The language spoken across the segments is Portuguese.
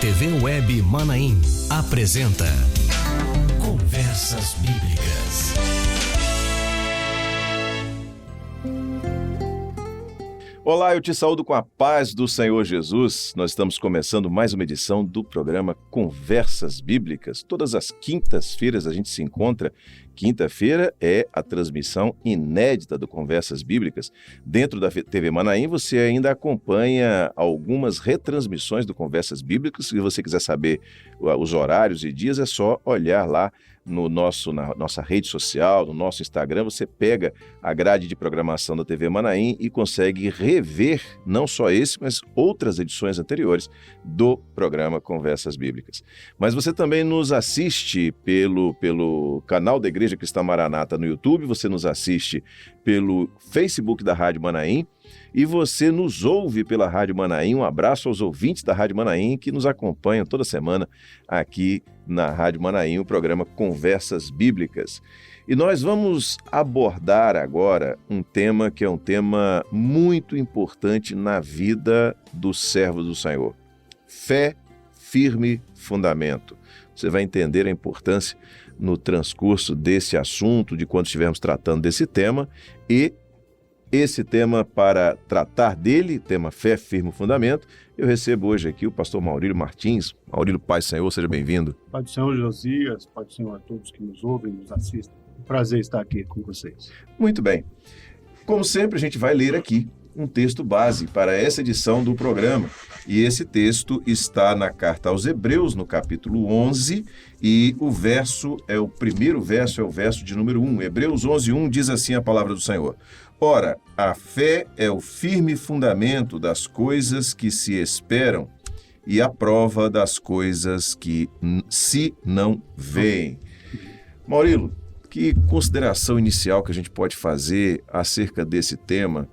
TV Web Manaim apresenta Conversas Bíblicas. Olá, eu te saúdo com a paz do Senhor Jesus. Nós estamos começando mais uma edição do programa Conversas Bíblicas. Todas as quintas-feiras a gente se encontra. Quinta-feira é a transmissão inédita do Conversas Bíblicas. Dentro da TV Manaim você ainda acompanha algumas retransmissões do Conversas Bíblicas. Se você quiser saber os horários e dias, é só olhar lá na nossa rede social, no nosso Instagram. Você pega a grade de programação da TV Manaim e consegue rever não só esse, mas outras edições anteriores do programa Conversas Bíblicas. Mas você também nos assiste pelo canal da Igreja Cristã Maranata no YouTube, você nos assiste pelo Facebook da Rádio Manaim e você nos ouve pela Rádio Manaim. Um abraço aos ouvintes da Rádio Manaim que nos acompanham toda semana aqui na Rádio Manaim, o programa Conversas Bíblicas. E nós vamos abordar agora um tema que é um tema muito importante na vida dos servos do Senhor. Fé, firme fundamento. Você vai entender a importância no transcurso desse assunto, de quando estivermos tratando desse tema, e esse tema, para tratar dele, tema Fé, Firme Fundamento, eu recebo hoje aqui o pastor Maurílio Martins. Maurílio, paz do Senhor, seja bem-vindo. Pai do Senhor, Josias, pai do Senhor a todos que nos ouvem, nos assistem. Um prazer estar aqui com vocês. Muito bem. Como sempre, a gente vai ler aqui um texto base para essa edição do programa. E esse texto está na carta aos Hebreus, no capítulo 11, e o primeiro verso é o verso de número 1. Hebreus 11:1 diz assim a palavra do Senhor: Ora, a fé é o firme fundamento das coisas que se esperam e a prova das coisas que se não veem. Maurílio, que consideração inicial que a gente pode fazer acerca desse tema?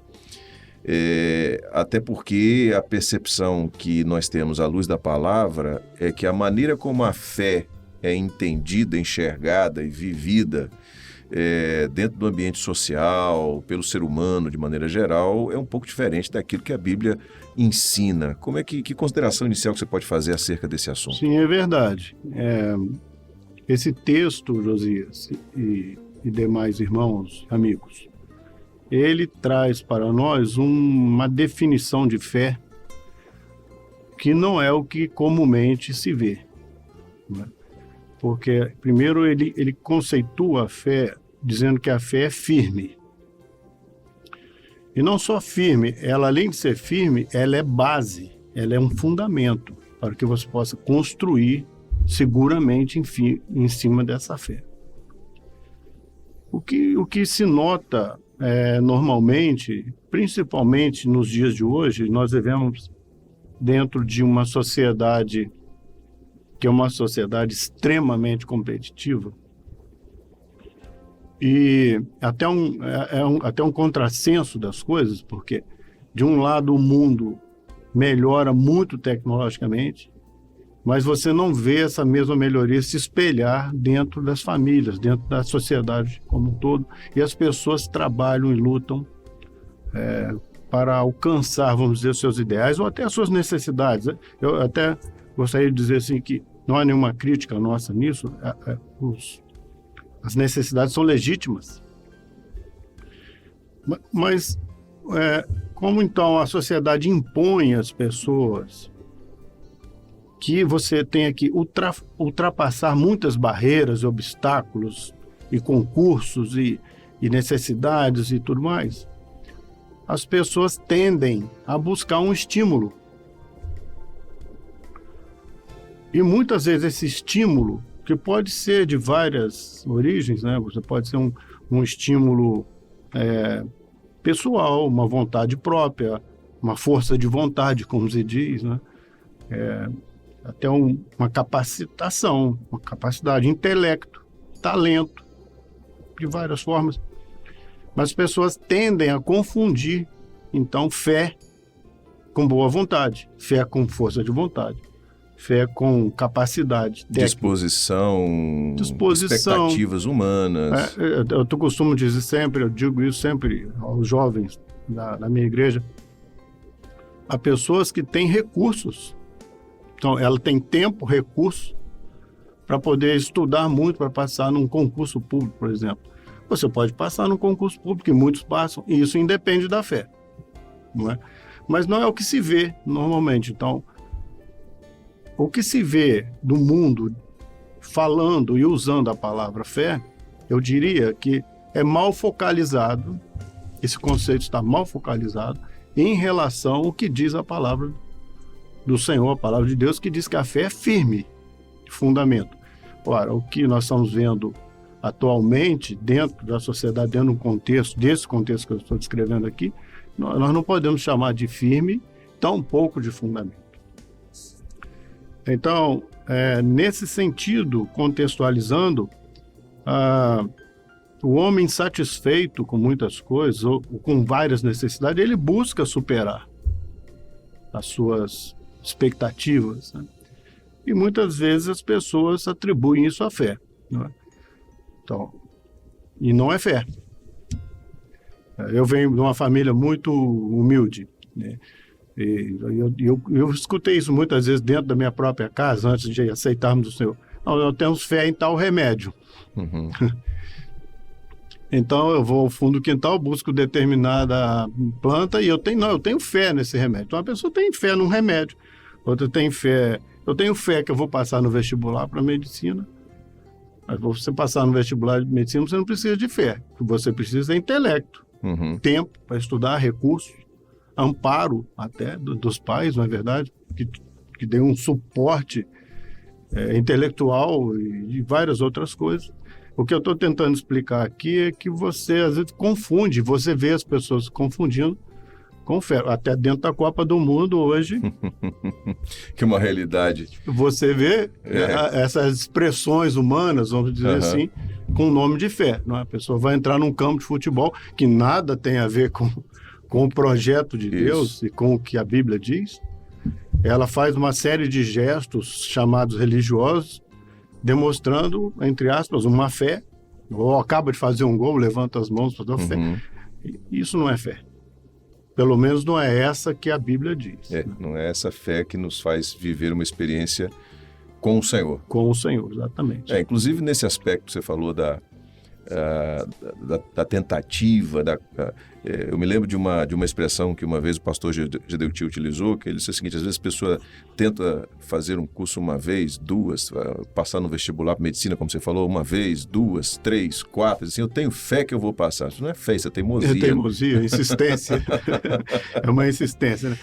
Até porque a percepção que nós temos à luz da palavra é que a maneira como a fé é entendida, enxergada e vivida dentro do ambiente social, pelo ser humano de maneira geral, é um pouco diferente daquilo que a Bíblia ensina. Que consideração inicial que você pode fazer acerca desse assunto? Sim, é verdade. Esse texto, Josias e demais irmãos, amigos, ele traz para nós uma definição de fé que não é o que comumente se vê, né? Porque, primeiro, ele conceitua a fé dizendo que a fé é firme. E não só firme, ela, além de ser firme, ela é base, ela é um fundamento para que você possa construir seguramente em cima dessa fé. O que se nota normalmente, principalmente nos dias de hoje, nós vivemos dentro de uma sociedade que é uma sociedade extremamente competitiva e até um contrassenso das coisas, porque de um lado o mundo melhora muito tecnologicamente, mas você não vê essa mesma melhoria se espelhar dentro das famílias, dentro da sociedade como um todo, e as pessoas trabalham e lutam para alcançar, vamos dizer, seus ideais ou até as suas necessidades. Eu até gostaria de dizer assim que não há nenhuma crítica nossa nisso, as necessidades são legítimas. Mas como então a sociedade impõe às pessoas que você tenha que ultrapassar muitas barreiras, obstáculos e concursos e necessidades e tudo mais, as pessoas tendem a buscar um estímulo. E muitas vezes esse estímulo, que pode ser de várias origens, né? Você pode ser um estímulo pessoal, uma vontade própria, uma força de vontade, como se diz, né? Até uma capacitação, uma capacidade, intelecto, talento, de várias formas. Mas as pessoas tendem a confundir, então, fé com boa vontade, fé com força de vontade, fé com capacidade técnica. Disposição, expectativas humanas. Eu costumo dizer sempre, eu digo isso sempre aos jovens da minha igreja, há pessoas que têm recursos Então, ela tem tempo, recurso, para poder estudar muito, para passar num concurso público, por exemplo. Você pode passar num concurso público, e muitos passam, e isso independe da fé, não é? Mas não é o que se vê normalmente. Então, o que se vê do mundo falando e usando a palavra fé, eu diria que é mal focalizado, esse conceito está mal focalizado em relação ao que diz a palavra do Senhor, a palavra de Deus, que diz que a fé é firme, de fundamento. Ora, o que nós estamos vendo atualmente dentro da sociedade, dentro do contexto, desse contexto que eu estou descrevendo aqui, nós não podemos chamar de firme, tão pouco de fundamento. Então, nesse sentido, contextualizando, o homem insatisfeito com muitas coisas, ou com várias necessidades, ele busca superar as suas expectativas, né? E muitas vezes as pessoas atribuem isso à fé, não é? Então, e não é fé. Eu venho de uma família muito humilde, né? E eu escutei isso muitas vezes dentro da minha própria casa, antes de aceitarmos o Senhor. Nós temos fé em tal remédio. Uhum. Então eu vou ao fundo do quintal, busco determinada planta e eu tenho fé nesse remédio. Então a pessoa tem fé num remédio, outra tem fé. Eu tenho fé que eu vou passar no vestibular para medicina. Mas você passar no vestibular de medicina, você não precisa de fé. O que você precisa é intelecto, tempo para estudar, recursos, amparo até dos pais, não é verdade? Que dê um suporte intelectual e várias outras coisas. O que eu estou tentando explicar aqui é que você às vezes confunde, você vê as pessoas confundindo com fé. Até dentro da Copa do Mundo hoje. Que é uma realidade. Você vê essas expressões humanas, vamos dizer assim, com o nome de fé. Não é? A pessoa vai entrar num campo de futebol que nada tem a ver com o projeto de Deus e com o que a Bíblia diz. Ela faz uma série de gestos chamados religiosos, demonstrando, entre aspas, uma fé. Ou acaba de fazer um gol, levanta as mãos para dar fé. Isso não é fé. Pelo menos não é essa que a Bíblia diz. Né? Não é essa fé que nos faz viver uma experiência com o Senhor. Com o Senhor, exatamente. Inclusive, nesse aspecto que você falou da tentativa, eu me lembro de uma expressão que uma vez o pastor Gedeuti utilizou, que ele disse o seguinte: às vezes a pessoa tenta fazer um curso uma vez, duas, passar no vestibular para medicina, como você falou, uma vez, duas, três, quatro, assim, eu tenho fé que eu vou passar. Isso não é fé, isso é teimosia. É teimosia, insistência. É uma insistência, né?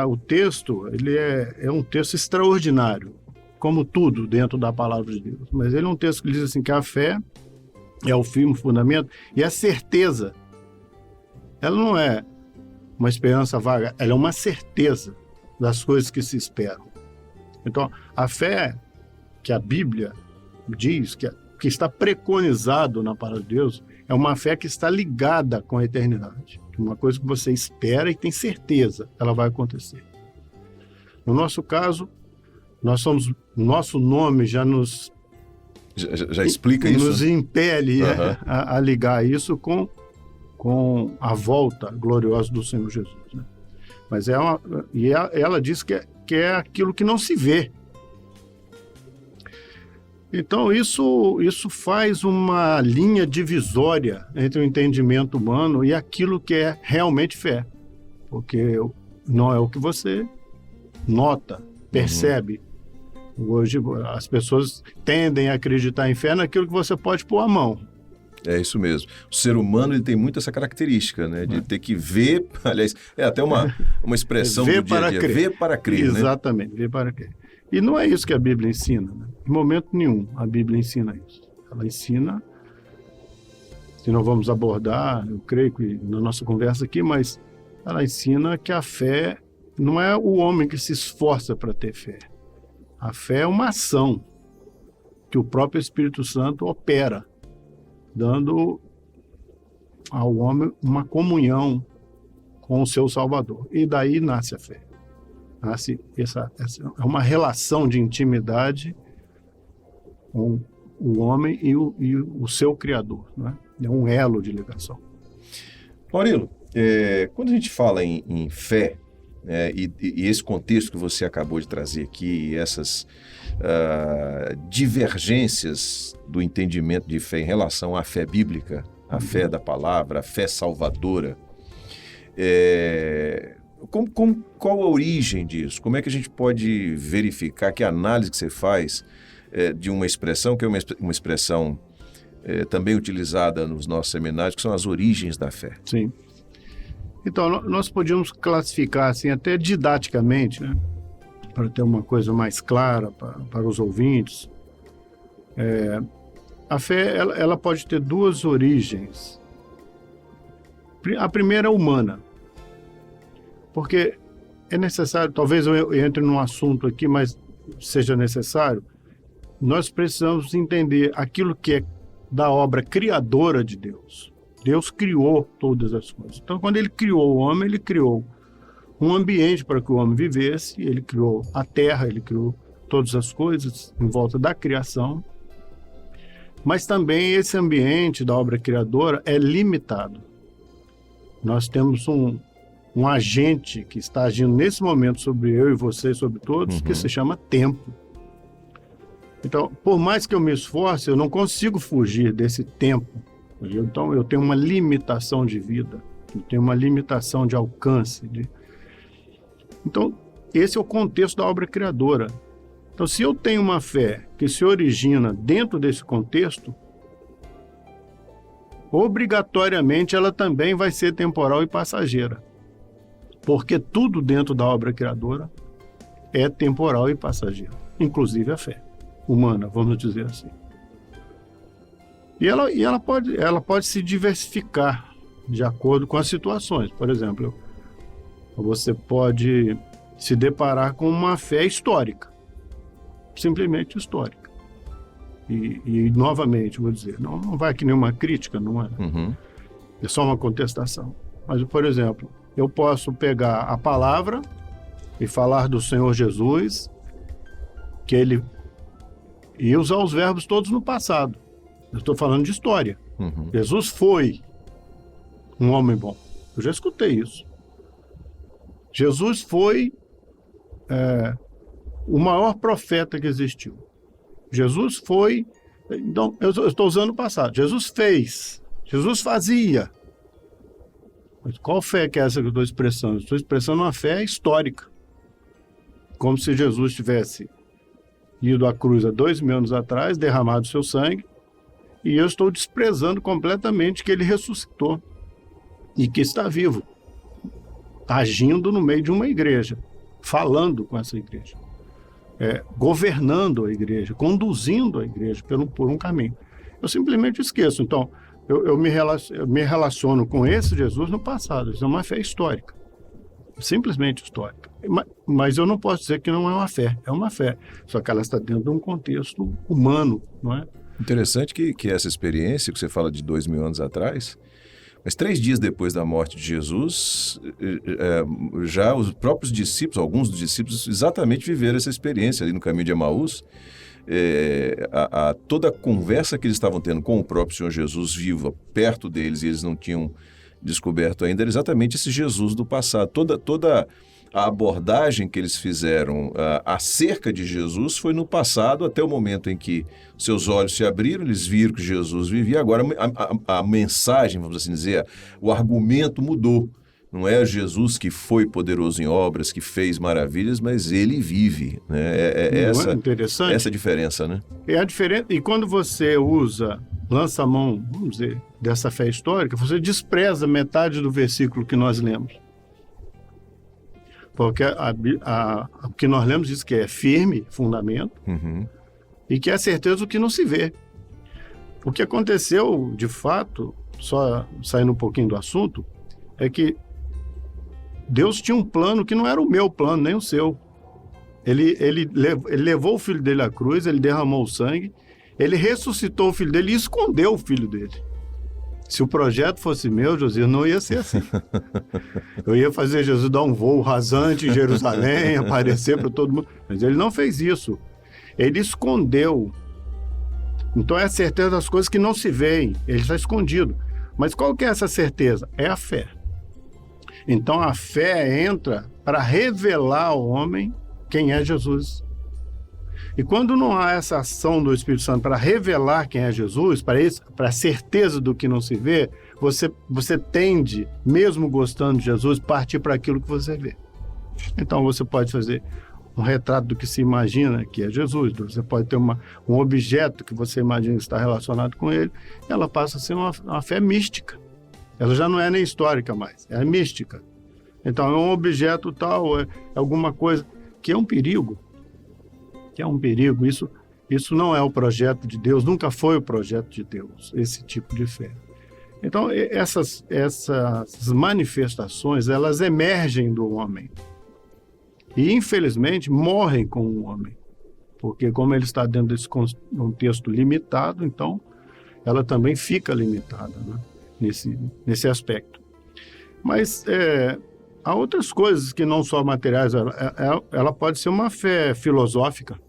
O texto, ele é um texto extraordinário, como tudo dentro da palavra de Deus. Mas ele é um texto que diz assim, que a fé é o firme fundamento, e a certeza, ela não é uma esperança vaga, ela é uma certeza das coisas que se esperam. Então, a fé que a Bíblia diz, que está preconizado na palavra de Deus, é uma fé que está ligada com a eternidade. Uma coisa que você espera e tem certeza que ela vai acontecer. No nosso caso, nosso nome já nos... Já explica isso? Nos impele a ligar isso com a volta gloriosa do Senhor Jesus. Né? Mas ela diz que é aquilo que não se vê. Então, isso faz uma linha divisória entre o entendimento humano e aquilo que é realmente fé. Porque não é o que você nota, percebe. Hoje as pessoas tendem a acreditar em fé naquilo que você pode pôr a mão. É isso mesmo. O ser humano ele tem muito essa característica, né? De ter que ver, aliás, é até uma expressão do dia a dia. Ver para crer. Exatamente, ver para crer. E não é isso que a Bíblia ensina. Né? Em momento nenhum a Bíblia ensina isso. Ela ensina, se não vamos abordar, eu creio que na nossa conversa aqui, mas ela ensina que a fé não é o homem que se esforça para ter fé. A fé é uma ação que o próprio Espírito Santo opera, dando ao homem uma comunhão com o seu Salvador. E daí nasce a fé. Nasce essa é uma relação de intimidade com o homem e o seu Criador. Né? É um elo de ligação. Maurílio, quando a gente fala em fé, e esse contexto que você acabou de trazer aqui, essas divergências do entendimento de fé em relação à fé bíblica, a fé da palavra, a fé salvadora, qual a origem disso? Como é que a gente pode verificar que análise que você faz de uma expressão, que é uma expressão também utilizada nos nossos seminários, que são as origens da fé? Sim. Então, nós podíamos classificar assim, até didaticamente, né, para ter uma coisa mais clara para os ouvintes. A fé ela pode ter duas origens. A primeira é humana, porque é necessário, talvez eu entre num assunto aqui, mas seja necessário, nós precisamos entender aquilo que é da obra criadora de Deus. Deus criou todas as coisas. Então, quando ele criou o homem, ele criou um ambiente para que o homem vivesse, ele criou a terra, ele criou todas as coisas em volta da criação, mas também esse ambiente da obra criadora é limitado. Nós temos um agente que está agindo nesse momento sobre eu e você, sobre todos, que se chama tempo. Então, por mais que eu me esforce, eu não consigo fugir desse tempo. Então, eu tenho uma limitação de vida, eu tenho uma limitação de alcance. Então, esse é o contexto da obra criadora. Então, se eu tenho uma fé que se origina dentro desse contexto, obrigatoriamente ela também vai ser temporal e passageira. Porque tudo dentro da obra criadora é temporal e passageiro, inclusive a fé humana, vamos dizer assim. E ela pode se diversificar de acordo com as situações. Por exemplo, você pode se deparar com uma fé histórica, simplesmente histórica. E novamente, vou dizer, não vai que nenhuma crítica, não é? É só uma contestação. Mas, por exemplo, eu posso pegar a palavra e falar do Senhor Jesus, e usar os verbos todos no passado. Eu estou falando de história. Jesus foi um homem bom. Eu já escutei isso. Jesus foi o maior profeta que existiu. Jesus foi... Então, eu estou usando o passado. Jesus fez. Jesus fazia. Mas qual fé que é essa que eu estou expressando? Eu estou expressando uma fé histórica. Como se Jesus tivesse ido à cruz há 2000 anos atrás, derramado seu sangue, e eu estou desprezando completamente que ele ressuscitou e que está vivo, agindo no meio de uma igreja, falando com essa igreja, governando a igreja, conduzindo a igreja por um caminho. Eu simplesmente esqueço. Então, eu me relaciono com esse Jesus no passado. Isso é uma fé histórica, simplesmente histórica. Mas eu não posso dizer que não é uma fé. É uma fé, só que ela está dentro de um contexto humano, não é? Interessante que essa experiência que você fala de 2000 anos atrás, mas 3 dias depois da morte de Jesus, já os próprios discípulos, alguns dos discípulos, exatamente viveram essa experiência ali no caminho de Emaús. Toda a conversa que eles estavam tendo com o próprio Senhor Jesus vivo, perto deles, e eles não tinham descoberto ainda, era exatamente esse Jesus do passado. Toda a abordagem que eles fizeram acerca de Jesus foi no passado, até o momento em que seus olhos se abriram, eles viram que Jesus vivia. Agora a mensagem, vamos assim dizer, o argumento mudou. Não é Jesus que foi poderoso em obras, que fez maravilhas, mas ele vive. Né? Interessante? Essa diferença, né? É a diferença. E quando você lança a mão, vamos dizer, dessa fé histórica, você despreza metade do versículo que nós lemos. Porque o que nós lemos diz que é firme, fundamento, e que é certeza do que não se vê. O que aconteceu, de fato, só saindo um pouquinho do assunto, é que Deus tinha um plano que não era o meu plano, nem o seu. Ele levou o filho dele à cruz, ele derramou o sangue, ele ressuscitou o filho dele e escondeu o filho dele. Se o projeto fosse meu, Josias, não ia ser assim. Eu ia fazer Jesus dar um voo rasante em Jerusalém, aparecer para todo mundo. Mas ele não fez isso. Ele escondeu. Então é a certeza das coisas que não se veem. Ele está escondido. Mas qual que é essa certeza? É a fé. Então a fé entra para revelar ao homem quem é Jesus. E quando não há essa ação do Espírito Santo para revelar quem é Jesus, para a certeza do que não se vê, você tende, mesmo gostando de Jesus, partir para aquilo que você vê. Então você pode fazer um retrato do que se imagina que é Jesus, você pode ter um objeto que você imagina que está relacionado com ele, ela passa a ser uma fé mística. Ela já não é nem histórica mais, é mística. Então é um objeto tal, é alguma coisa que é um perigo. Isso não é o projeto de Deus, nunca foi o projeto de Deus, esse tipo de fé. Então, essas manifestações, elas emergem do homem. E, infelizmente, morrem com o homem. Porque, como ele está dentro desse contexto limitado, então, ela também fica limitada, né? nesse aspecto. Mas há outras coisas que não são materiais. Ela pode ser uma fé filosófica.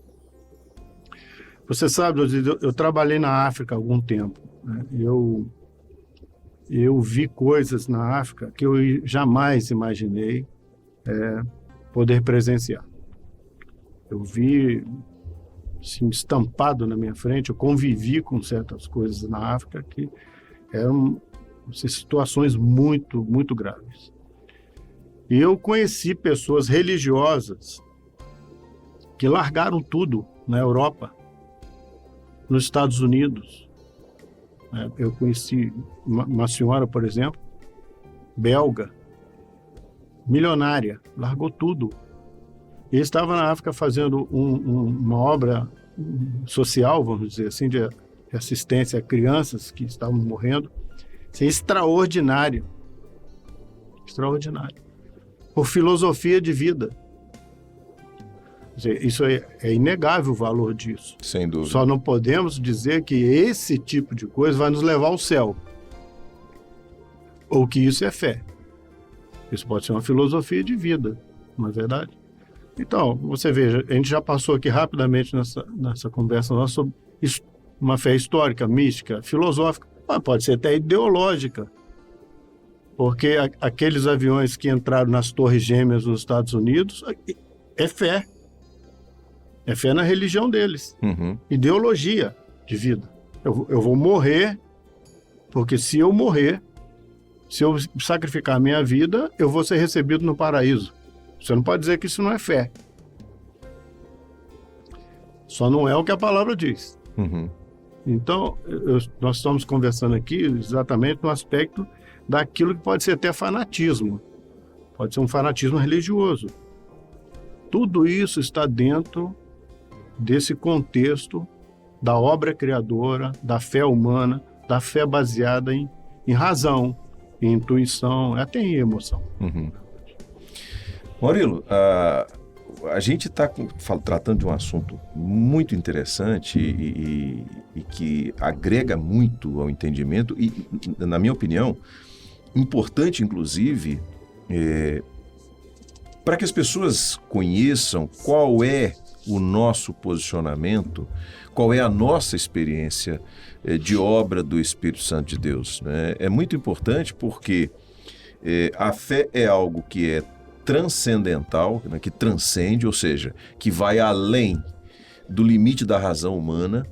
Você sabe, eu trabalhei na África há algum tempo, né? Eu vi coisas na África que eu jamais imaginei poder presenciar. Eu vi assim, estampado na minha frente, eu convivi com certas coisas na África que eram situações muito, muito graves. E eu conheci pessoas religiosas que largaram tudo na Europa, nos Estados Unidos. Eu conheci uma senhora, por exemplo, belga, milionária, largou tudo. E estava na África fazendo uma obra social, vamos dizer assim, de assistência a crianças que estavam morrendo. Isso é extraordinário. Extraordinário. Por filosofia de vida. Quer dizer, isso é inegável o valor disso. Sem dúvida. Só não podemos dizer que esse tipo de coisa vai nos levar ao céu. Ou que isso é fé. Isso pode ser uma filosofia de vida, não é verdade? Então, você veja, a gente já passou aqui rapidamente nessa conversa nossa sobre uma fé histórica, mística, filosófica, mas pode ser até ideológica. Porque aqueles aviões que entraram nas Torres Gêmeas nos Estados Unidos é fé. É fé na religião deles. Uhum. Ideologia de vida. Eu vou morrer, porque se eu morrer, se eu sacrificar a minha vida, eu vou ser recebido no paraíso. Você não pode dizer que isso não é fé. Só não é o que a palavra diz. Uhum. Então, nós estamos conversando aqui exatamente no aspecto daquilo que pode ser até fanatismo. Pode ser um fanatismo religioso. Tudo isso está dentro desse contexto da obra criadora, da fé humana, da fé baseada em razão, em intuição, até em emoção. Uhum. Murilo, a gente está tratando de um assunto muito interessante e que agrega muito ao entendimento e, na minha opinião, importante, inclusive, para que as pessoas conheçam qual é o nosso posicionamento, qual é a nossa experiência de obra do Espírito Santo de Deus, né? É muito importante porque a fé é algo que é transcendental, né, que transcende, ou seja, que vai além do limite da razão humana,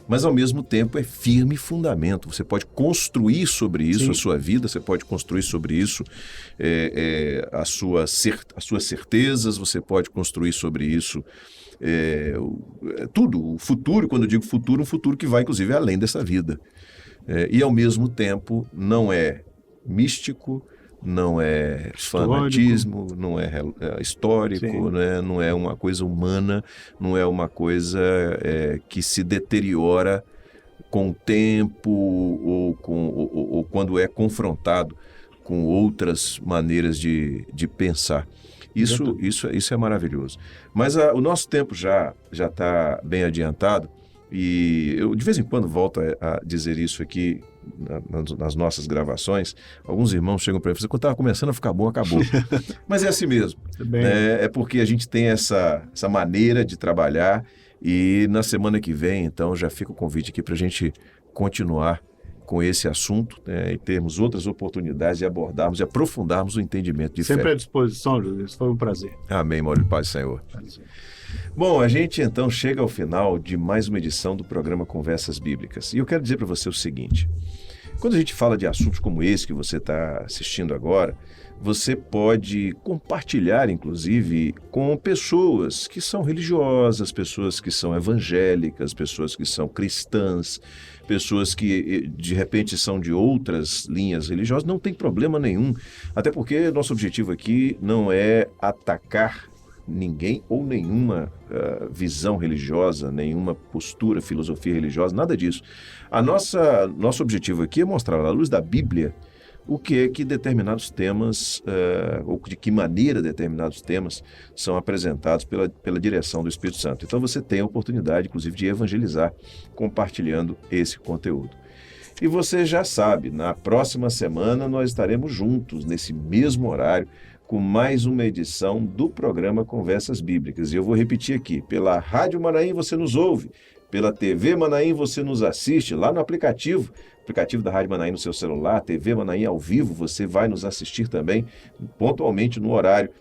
mas ao mesmo tempo é firme fundamento. Você pode construir sobre isso Sim. a sua vida, você pode construir sobre isso as suas certezas, você pode construir sobre isso tudo. O futuro, quando eu digo futuro, um futuro que vai inclusive além dessa vida. E ao mesmo tempo não é místico, não é fanatismo, não é histórico, né? Não é uma coisa humana, não é uma coisa que se deteriora com o tempo ou quando é confrontado com outras maneiras de pensar. Isso é maravilhoso. Mas o nosso tempo já está bem adiantado e eu de vez em quando volto a dizer isso aqui nas nossas gravações. Alguns irmãos chegam para mim e falam, quando estava começando a ficar bom, acabou. Mas é assim mesmo. É porque a gente tem essa maneira de trabalhar e na semana que vem, então, já fica o convite aqui para a gente continuar com esse assunto, né, e termos outras oportunidades de abordarmos e aprofundarmos o entendimento de Sempre fé. à disposição, Júlio. Foi um prazer. Amém, Maurício, paz do Senhor. Bom, a gente então chega ao final de mais uma edição do programa Conversas Bíblicas. E eu quero dizer para você o seguinte: quando a gente fala de assuntos como esse que você está assistindo agora, você pode compartilhar, inclusive, com pessoas que são religiosas, pessoas que são evangélicas, pessoas que são cristãs, pessoas que, de repente, são de outras linhas religiosas. Não tem problema nenhum, até porque nosso objetivo aqui não é atacar ninguém ou nenhuma visão religiosa, nenhuma postura, filosofia religiosa, nada disso. Nosso objetivo aqui é mostrar, à luz da Bíblia, o que é que determinados temas, ou de que maneira determinados temas são apresentados pela direção do Espírito Santo. Então você tem a oportunidade, inclusive, de evangelizar compartilhando esse conteúdo. E você já sabe, na próxima semana nós estaremos juntos, nesse mesmo horário, com mais uma edição do programa Conversas Bíblicas. E eu vou repetir aqui: pela Rádio Manaim você nos ouve, pela TV Manaim você nos assiste, lá no aplicativo da Rádio Manaim no seu celular, TV Manaim ao vivo, você vai nos assistir também, pontualmente no horário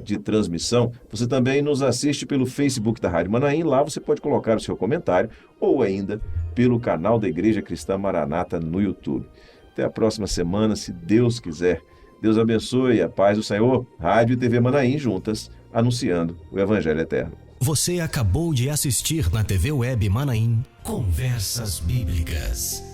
de transmissão. Você também nos assiste pelo Facebook da Rádio Manaim, lá você pode colocar o seu comentário, ou ainda pelo canal da Igreja Cristã Maranata no YouTube. Até a próxima semana, se Deus quiser. Deus abençoe, a paz do Senhor. Rádio e TV Manaim juntas, anunciando o Evangelho Eterno. Você acabou de assistir na TV Web Manaim Conversas Bíblicas.